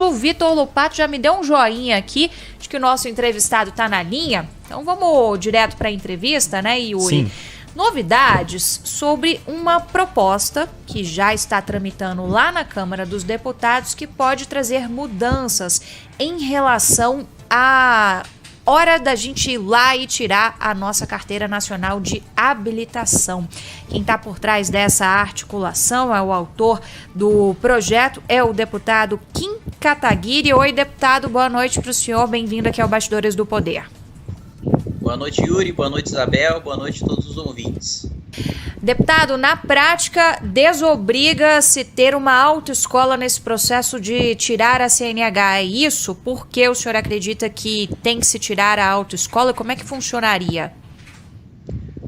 O Vitor Lupato já me deu um joinha aqui de que o nosso entrevistado está na linha. Então vamos direto para a entrevista, né, Yuri? Sim. Novidades sobre uma proposta que já está tramitando lá na Câmara dos Deputados que pode trazer mudanças em relação à hora da gente ir lá e tirar a nossa carteira nacional de habilitação. Quem está por trás dessa articulação é o autor do projeto, é o deputado Kim Kataguiri. Oi, deputado, boa noite para o senhor, bem-vindo aqui ao Bastidores do Poder. Boa noite, Yuri, boa noite, Isabel, boa noite a todos os ouvintes. Deputado, na prática, desobriga-se ter uma autoescola nesse processo de tirar a CNH, é isso? Por que o senhor acredita que tem que se tirar a autoescola? Como é que funcionaria?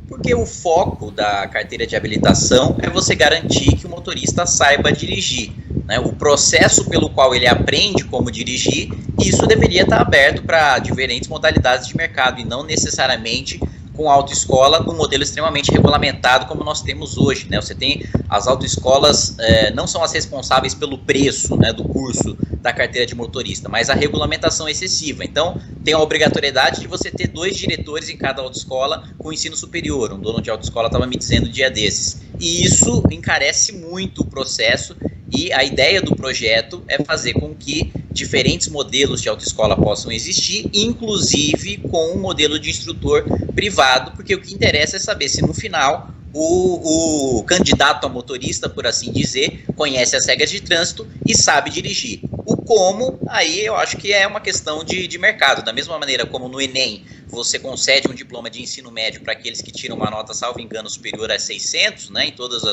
Porque o foco da carteira de habilitação é você garantir que o motorista saiba dirigir, né? O processo pelo qual ele aprende como dirigir, isso deveria estar aberto para diferentes modalidades de mercado e não necessariamente com autoescola num modelo extremamente regulamentado como nós temos hoje, né? Você tem as autoescolas, não são as responsáveis pelo preço, né, do curso da carteira de motorista, mas a regulamentação excessiva. Então, tem a obrigatoriedade de você ter 2 diretores em cada autoescola com ensino superior. Um dono de autoescola estava me dizendo um dia desses. E isso encarece muito o processo e a ideia do projeto é fazer com que diferentes modelos de autoescola possam existir, inclusive com um modelo de instrutor privado, porque o que interessa é saber se no final o candidato a motorista, por assim dizer, conhece as regras de trânsito e sabe dirigir. O como, aí eu acho que é uma questão de mercado. Da mesma maneira como no Enem você concede um diploma de ensino médio para aqueles que tiram uma nota, salvo engano, superior a 600, né, em todas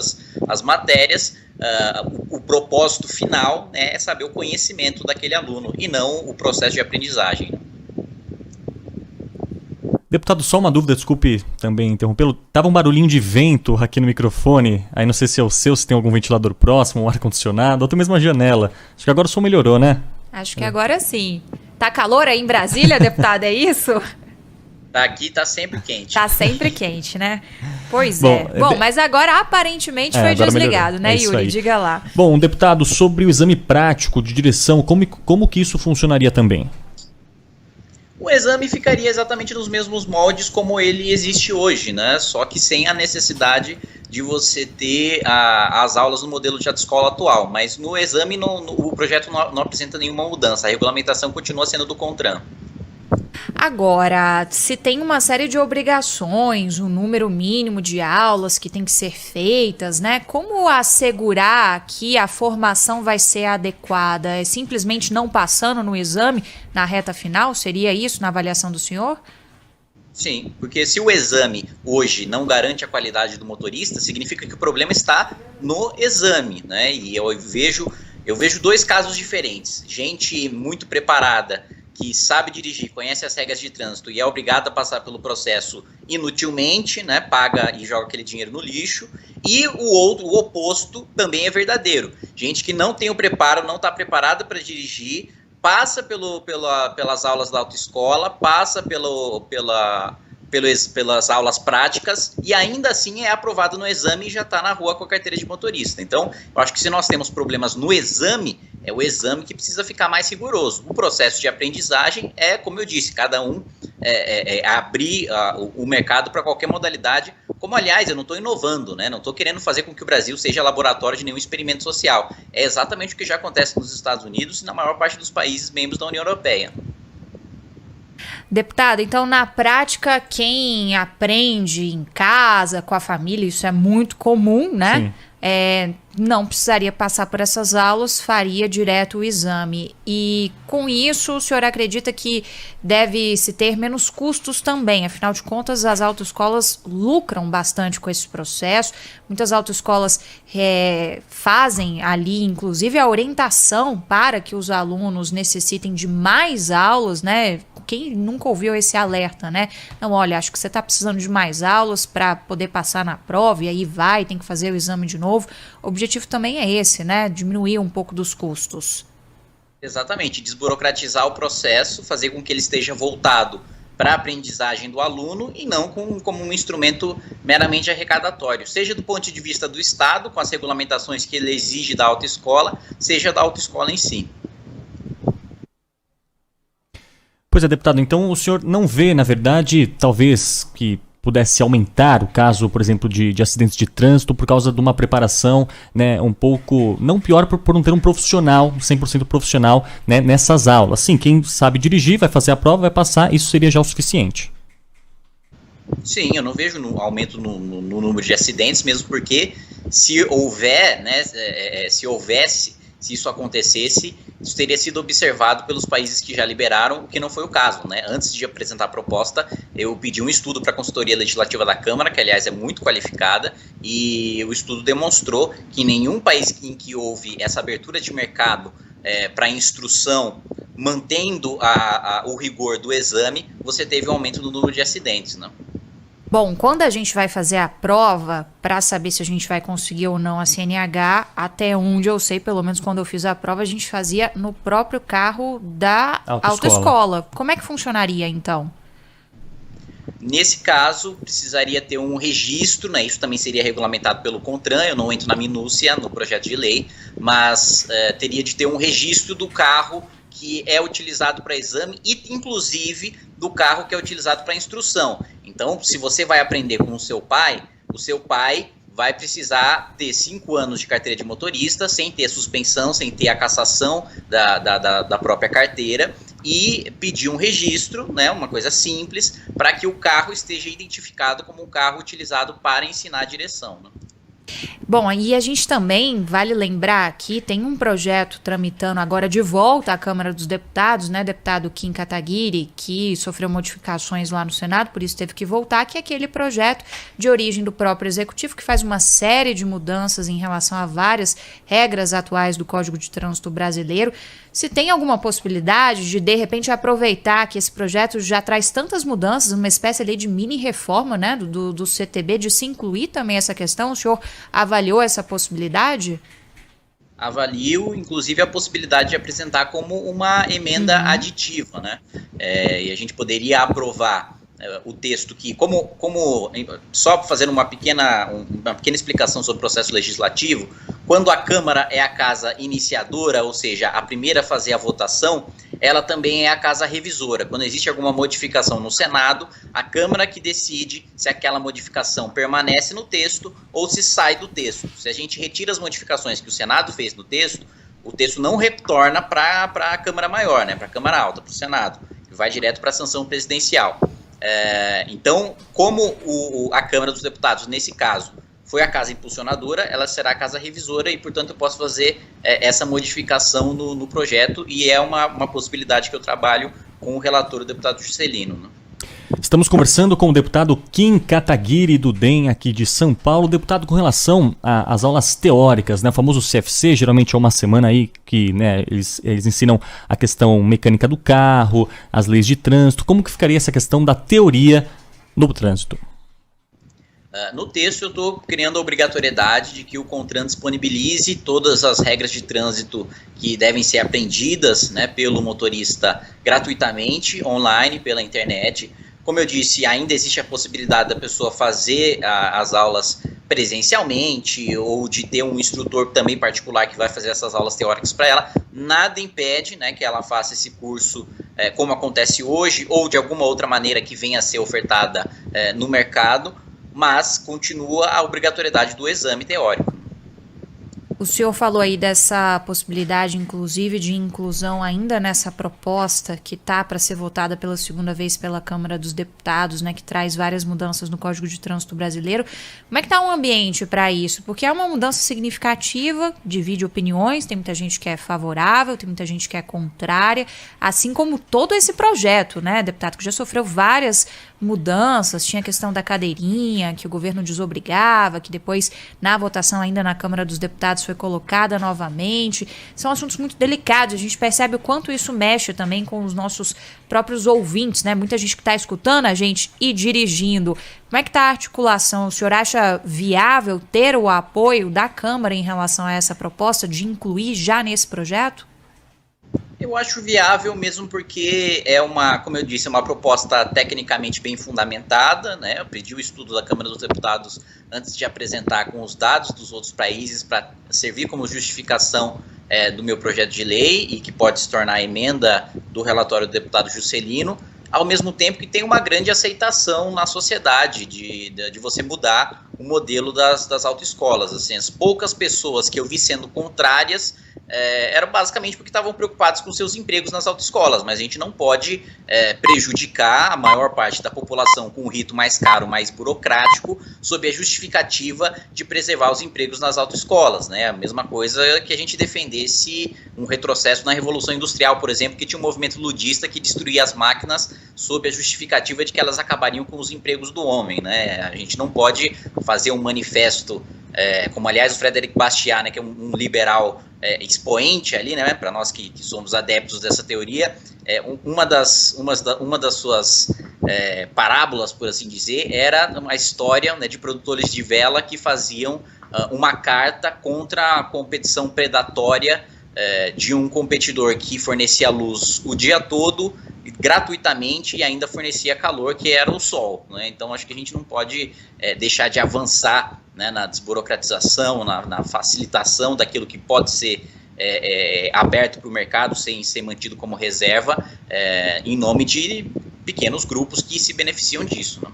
as matérias, o propósito final, né, é saber o conhecimento daquele aluno e não o processo de aprendizagem. Deputado, só uma dúvida, desculpe também interrompê-lo. Tava um barulhinho de vento aqui no microfone, aí não sei se é o seu, se tem algum ventilador próximo, um ar-condicionado, ou até mesmo a janela. Acho que agora o som melhorou, né? Acho que agora sim. Tá calor aí em Brasília, deputado, é isso? Aqui tá sempre quente. Tá sempre quente, né? Pois é. Bom, mas agora aparentemente foi desligado, melhorou, né, Yuri? Diga lá. Bom, deputado, sobre o exame prático de direção, como que isso funcionaria também? O exame ficaria exatamente nos mesmos moldes como ele existe hoje, né? Só que sem a necessidade de você ter as aulas no modelo de autoescola atual. Mas no exame o projeto não apresenta nenhuma mudança. A regulamentação continua sendo do CONTRAN. Agora, se tem uma série de obrigações, um número mínimo de aulas que tem que ser feitas, né? Como assegurar que a formação vai ser adequada? É simplesmente não passando no exame na reta final? Seria isso na avaliação do senhor? Sim, porque se o exame hoje não garante a qualidade do motorista, significa que o problema está no exame, né? E eu vejo 2 casos diferentes. Gente muito preparada, que sabe dirigir, conhece as regras de trânsito e é obrigado a passar pelo processo inutilmente, né, paga e joga aquele dinheiro no lixo, e o oposto também é verdadeiro. Gente que não tem o preparo, não está preparada para dirigir, passa pelas aulas da autoescola, passa pelas aulas práticas e ainda assim é aprovado no exame e já está na rua com a carteira de motorista. Então, eu acho que se nós temos problemas no exame, é o exame que precisa ficar mais rigoroso. O processo de aprendizagem é, como eu disse, cada um abrir o mercado para qualquer modalidade, como aliás eu não estou inovando, né? Não estou querendo fazer com que o Brasil seja laboratório de nenhum experimento social. É exatamente o que já acontece nos Estados Unidos e na maior parte dos países membros da União Europeia. Deputado, então na prática quem aprende em casa, com a família, isso é muito comum, né? Sim. Não precisaria passar por essas aulas, faria direto o exame. E com isso, o senhor acredita que deve-se ter menos custos também? Afinal de contas, as autoescolas lucram bastante com esse processo. Muitas autoescolas fazem ali, inclusive, a orientação para que os alunos necessitem de mais aulas, né? Quem nunca ouviu esse alerta, né? Não, olha, acho que você está precisando de mais aulas para poder passar na prova, e aí tem que fazer o exame de novo. O objetivo também é esse, né? Diminuir um pouco dos custos. Exatamente, desburocratizar o processo, fazer com que ele esteja voltado para a aprendizagem do aluno e não como um instrumento meramente arrecadatório, seja do ponto de vista do Estado, com as regulamentações que ele exige da autoescola, seja da autoescola em si. Pois é, deputado, então o senhor não vê, na verdade, talvez que pudesse aumentar o caso, por exemplo, de acidentes de trânsito por causa de uma preparação, né, um pouco, não pior por não ter um profissional, 100% profissional, né, nessas aulas. Sim, quem sabe dirigir vai fazer a prova, vai passar, isso seria já o suficiente. Sim, eu não vejo aumento no número de acidentes, mesmo porque se houver, né, se isso acontecesse, isso teria sido observado pelos países que já liberaram, o que não foi o caso, né? Antes de apresentar a proposta, eu pedi um estudo para a consultoria legislativa da Câmara, que aliás é muito qualificada, e o estudo demonstrou que em nenhum país em que houve essa abertura de mercado para instrução, mantendo o rigor do exame, você teve um aumento no número de acidentes, né? Bom, quando a gente vai fazer a prova, para saber se a gente vai conseguir ou não a CNH, até onde eu sei, pelo menos quando eu fiz a prova, a gente fazia no próprio carro da autoescola. Como é que funcionaria, então? Nesse caso, precisaria ter um registro, né? Isso também seria regulamentado pelo CONTRAN, eu não entro na minúcia no projeto de lei, mas teria de ter um registro do carro que é utilizado para exame e, inclusive, do carro que é utilizado para instrução. Então, se você vai aprender com o seu pai vai precisar ter 5 anos de carteira de motorista, sem ter suspensão, sem ter a cassação da própria carteira, e pedir um registro, né, uma coisa simples, para que o carro esteja identificado como um carro utilizado para ensinar a direção, né? Bom, e a gente também, vale lembrar aqui, tem um projeto tramitando agora de volta à Câmara dos Deputados, né, deputado Kim Kataguiri, que sofreu modificações lá no Senado, por isso teve que voltar, que é aquele projeto de origem do próprio Executivo, que faz uma série de mudanças em relação a várias regras atuais do Código de Trânsito brasileiro. Se tem alguma possibilidade de repente, aproveitar que esse projeto já traz tantas mudanças, uma espécie ali de mini-reforma, né, do CTB, de se incluir também essa questão, o senhor avaliou essa possibilidade? Avalio, inclusive, a possibilidade de apresentar como uma emenda aditiva, né? E a gente poderia aprovar o texto que, só fazendo uma pequena explicação sobre o processo legislativo, quando a Câmara é a casa iniciadora, ou seja, a primeira a fazer a votação, ela também é a casa revisora. Quando existe alguma modificação no Senado, a Câmara que decide se aquela modificação permanece no texto ou se sai do texto. Se a gente retira as modificações que o Senado fez no texto, o texto não retorna para a Câmara Maior, né, para a Câmara Alta, para o Senado, vai direto para a sanção presidencial. Então, como a Câmara dos Deputados, nesse caso, foi a casa impulsionadora, ela será a casa revisora e, portanto, eu posso fazer essa modificação no projeto, e é uma possibilidade que eu trabalho com o relator, o deputado Juscelino, né? Estamos conversando com o deputado Kim Kataguiri, do DEM, aqui de São Paulo. Deputado, com relação às aulas teóricas, né, o famoso CFC, geralmente é uma semana aí que, né, eles ensinam a questão mecânica do carro, as leis de trânsito. Como que ficaria essa questão da teoria no trânsito? No texto eu estou criando a obrigatoriedade de que o CONTRAN disponibilize todas as regras de trânsito que devem ser aprendidas, né, pelo motorista gratuitamente, online, pela internet. Como eu disse, ainda existe a possibilidade da pessoa fazer as aulas presencialmente ou de ter um instrutor também particular que vai fazer essas aulas teóricas para ela. Nada impede, né, que ela faça esse curso como acontece hoje ou de alguma outra maneira que venha a ser ofertada no mercado, mas continua a obrigatoriedade do exame teórico. O senhor falou aí dessa possibilidade, inclusive, de inclusão ainda nessa proposta que está para ser votada pela segunda vez pela Câmara dos Deputados, né, que traz várias mudanças no Código de Trânsito brasileiro. Como é que está o ambiente para isso? Porque é uma mudança significativa, divide opiniões, tem muita gente que é favorável, tem muita gente que é contrária, assim como todo esse projeto, né, deputado, que já sofreu várias mudanças, tinha a questão da cadeirinha, que o governo desobrigava, que depois, na votação ainda na Câmara dos Deputados, foi colocada novamente. São assuntos muito delicados, a gente percebe o quanto isso mexe também com os nossos próprios ouvintes, né? Muita gente que está escutando a gente e dirigindo. Como é que está a articulação? O senhor acha viável ter o apoio da Câmara em relação a essa proposta de incluir já nesse projeto? Eu acho viável mesmo porque como eu disse, é uma proposta tecnicamente bem fundamentada, né? Eu pedi o estudo da Câmara dos Deputados antes de apresentar com os dados dos outros países para servir como justificação do meu projeto de lei e que pode se tornar emenda do relatório do deputado Juscelino, ao mesmo tempo que tem uma grande aceitação na sociedade de você mudar o modelo das autoescolas. Assim, as poucas pessoas que eu vi sendo contrárias eram basicamente porque estavam preocupados com seus empregos nas autoescolas, mas a gente não pode prejudicar a maior parte da população com um rito mais caro, mais burocrático, sob a justificativa de preservar os empregos nas autoescolas, né? A mesma coisa que a gente defendesse um retrocesso na Revolução Industrial, por exemplo, que tinha um movimento ludista que destruía as máquinas sob a justificativa de que elas acabariam com os empregos do homem, né? A gente não pode fazer um manifesto, como aliás o Frederic Bastiat, né, que é um liberal expoente ali, né, para nós que somos adeptos dessa teoria, uma das suas parábolas, por assim dizer, era uma história, né, de produtores de vela que faziam uma carta contra a competição predatória de um competidor que fornecia luz o dia todo, gratuitamente, e ainda fornecia calor, que era o sol, né? Então acho que a gente não pode deixar de avançar, né, na desburocratização, na facilitação daquilo que pode ser aberto para o mercado sem ser mantido como reserva, em nome de pequenos grupos que se beneficiam disso, né?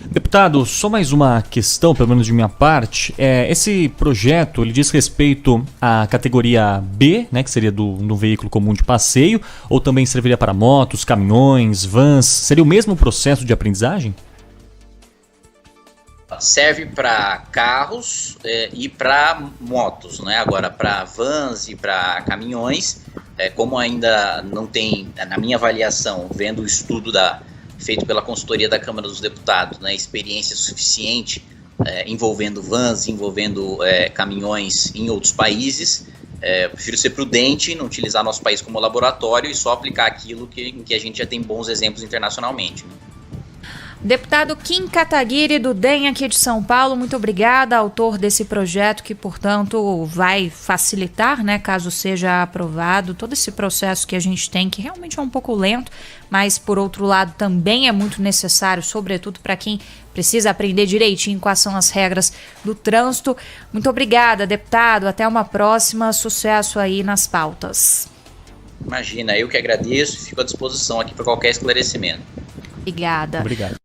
Deputado, só mais uma questão, pelo menos de minha parte. Esse projeto ele diz respeito à categoria B, né, que seria do veículo comum de passeio, ou também serviria para motos, caminhões, vans? Seria o mesmo processo de aprendizagem? Serve para carros e para motos, né? Agora, para vans e para caminhões, como ainda não tem, na minha avaliação, vendo o estudo feito pela consultoria da Câmara dos Deputados, né, experiência suficiente envolvendo vans, envolvendo caminhões em outros países, prefiro ser prudente, não utilizar nosso país como laboratório e só aplicar aquilo em que a gente já tem bons exemplos internacionalmente, né? Deputado Kim Kataguiri, do DEM aqui de São Paulo, muito obrigada, autor desse projeto que, portanto, vai facilitar, né, caso seja aprovado, todo esse processo que a gente tem, que realmente é um pouco lento, mas, por outro lado, também é muito necessário, sobretudo para quem precisa aprender direitinho quais são as regras do trânsito. Muito obrigada, deputado, até uma próxima, sucesso aí nas pautas. Imagina, eu que agradeço e fico à disposição aqui para qualquer esclarecimento. Obrigada. Obrigado.